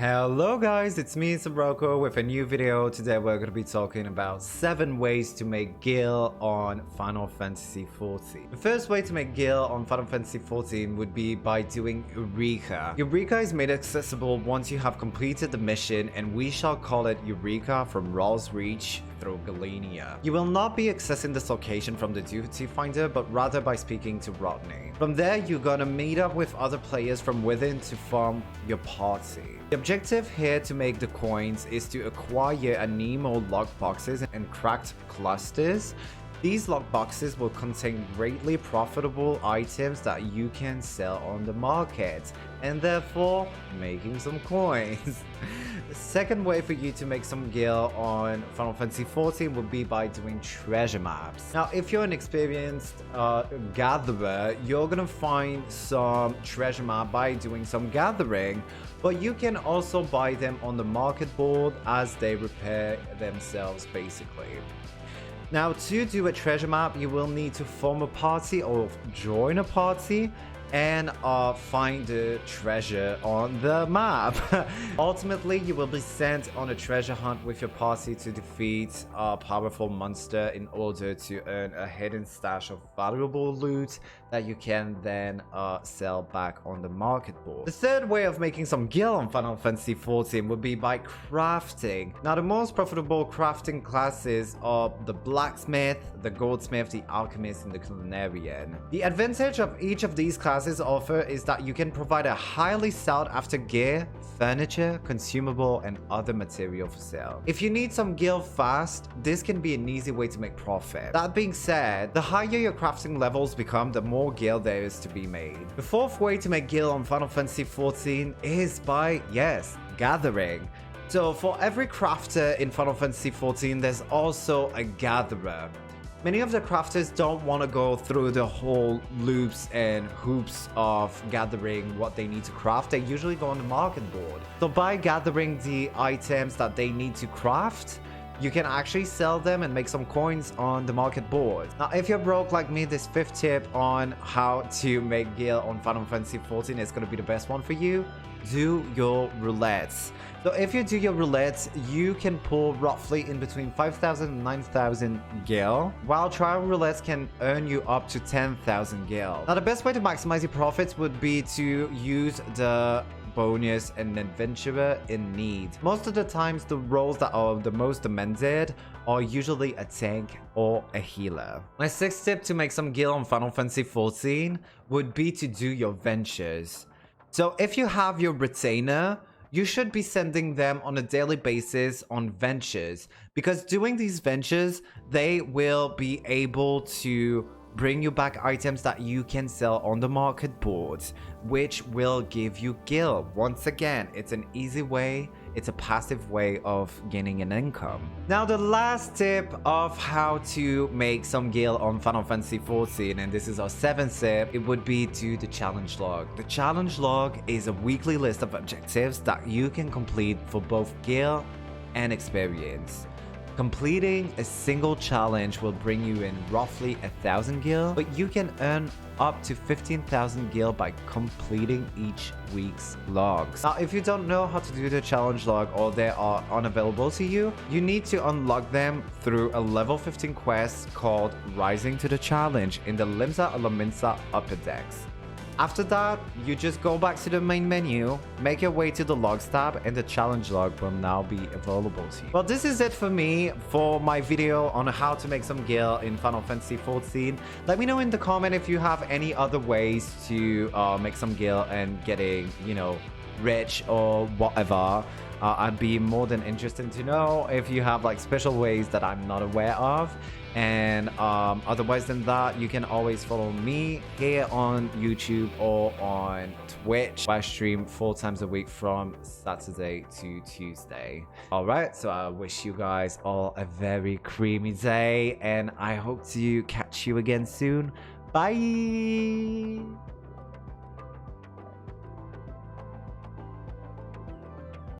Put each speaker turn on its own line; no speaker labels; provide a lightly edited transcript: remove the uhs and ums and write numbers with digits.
Hello guys, it's me Sabroko with a new video. Today we're going to be talking about 7 ways to make Gil on Final Fantasy XIV. The first way to make Gil on Final Fantasy XIV would be by doing Eureka. Eureka is made accessible once you have completed the mission, and we shall call it Eureka from Raw's Reach through Galenia. You will not be accessing this location from the duty finder, but rather by speaking to Rodney. From there, you're gonna meet up with other players from within to form your party. The objective here to make the coins is to acquire Anemo lockboxes and cracked clusters. These lockboxes will contain greatly profitable items that you can sell on the market, and therefore making some coins. The second way for you to make some Gil on Final Fantasy XIV would be by doing treasure maps. Now, if you're an experienced gatherer, you're gonna find some treasure map by doing some gathering, but you can also buy them on the market board as they repair themselves basically. Now, to do a treasure map, you will need to form a party or join a party and find the treasure on the map. Ultimately, you will be sent on a treasure hunt with your party to defeat a powerful monster in order to earn a hidden stash of valuable loot that you can then sell back on the market board. The third way of making some Gil on Final Fantasy XIV would be by crafting. Now, the most profitable crafting classes are the blacksmith, the goldsmith, the alchemist, and the culinarian. The advantage of each of these classes offer is that you can provide a highly sought after gear, furniture, consumable, and other material for sale. If you need some Gil fast, this can be an easy way to make profit. That being said, the higher your crafting levels become, the more Gil there is to be made. The fourth way to make Gil on Final Fantasy XIV is by, yes, gathering. So for every crafter in Final Fantasy XIV, there's also a gatherer. Many of the crafters don't want to go through the whole loops and hoops of gathering what they need to craft. They usually go on the market board. So by gathering the items that they need to craft, you can actually sell them and make some coins on the market board. Now, if you're broke like me, this fifth tip on how to make Gil on Final Fantasy XIV is going to be the best one for you. Do your roulettes. So if you do your roulettes, you can pull roughly in between 5,000 and 9,000 Gil, while trial roulettes can earn you up to 10,000 Gil. Now, the best way to maximize your profits would be to use the bonus an adventurer in need. Most of the times, the roles that are the most demanded are usually a tank or a healer. My sixth tip to make some Gil on Final Fantasy XIV would be to do your ventures. So if you have your retainer, you should be sending them on a daily basis on ventures, because doing these ventures, they will be able to bring you back items that you can sell on the market boards, which will give you Gil. Once again, it's an easy way, it's a passive way of gaining an income. Now, the last tip of how to make some Gil on Final Fantasy XIV, and this is our 7th tip, it would be to the challenge log. The challenge log is a weekly list of objectives that you can complete for both Gil and experience. Completing a single challenge will bring you in roughly 1,000 Gil, but you can earn up to 15,000 Gil by completing each week's logs. Now, if you don't know how to do the challenge log or they are unavailable to you, you need to unlock them through a level 15 quest called Rising to the Challenge in the Limsa Alaminsa Upper Decks. After that, you just go back to the main menu, make your way to the logs tab, and the challenge log will now be available to you. Well, this is it for me for my video on how to make some Gil in Final Fantasy XIV. Let me know in the comment if you have any other ways to make some Gil and getting, you know, rich or whatever. I'd be more than interested to know if you have like special ways that I'm not aware of. And otherwise than that, you can always follow me here on YouTube or on Twitch. I stream 4 times a week from Saturday to Tuesday. All right, so I wish you guys all a very creamy day, and I hope to catch you again soon. Bye.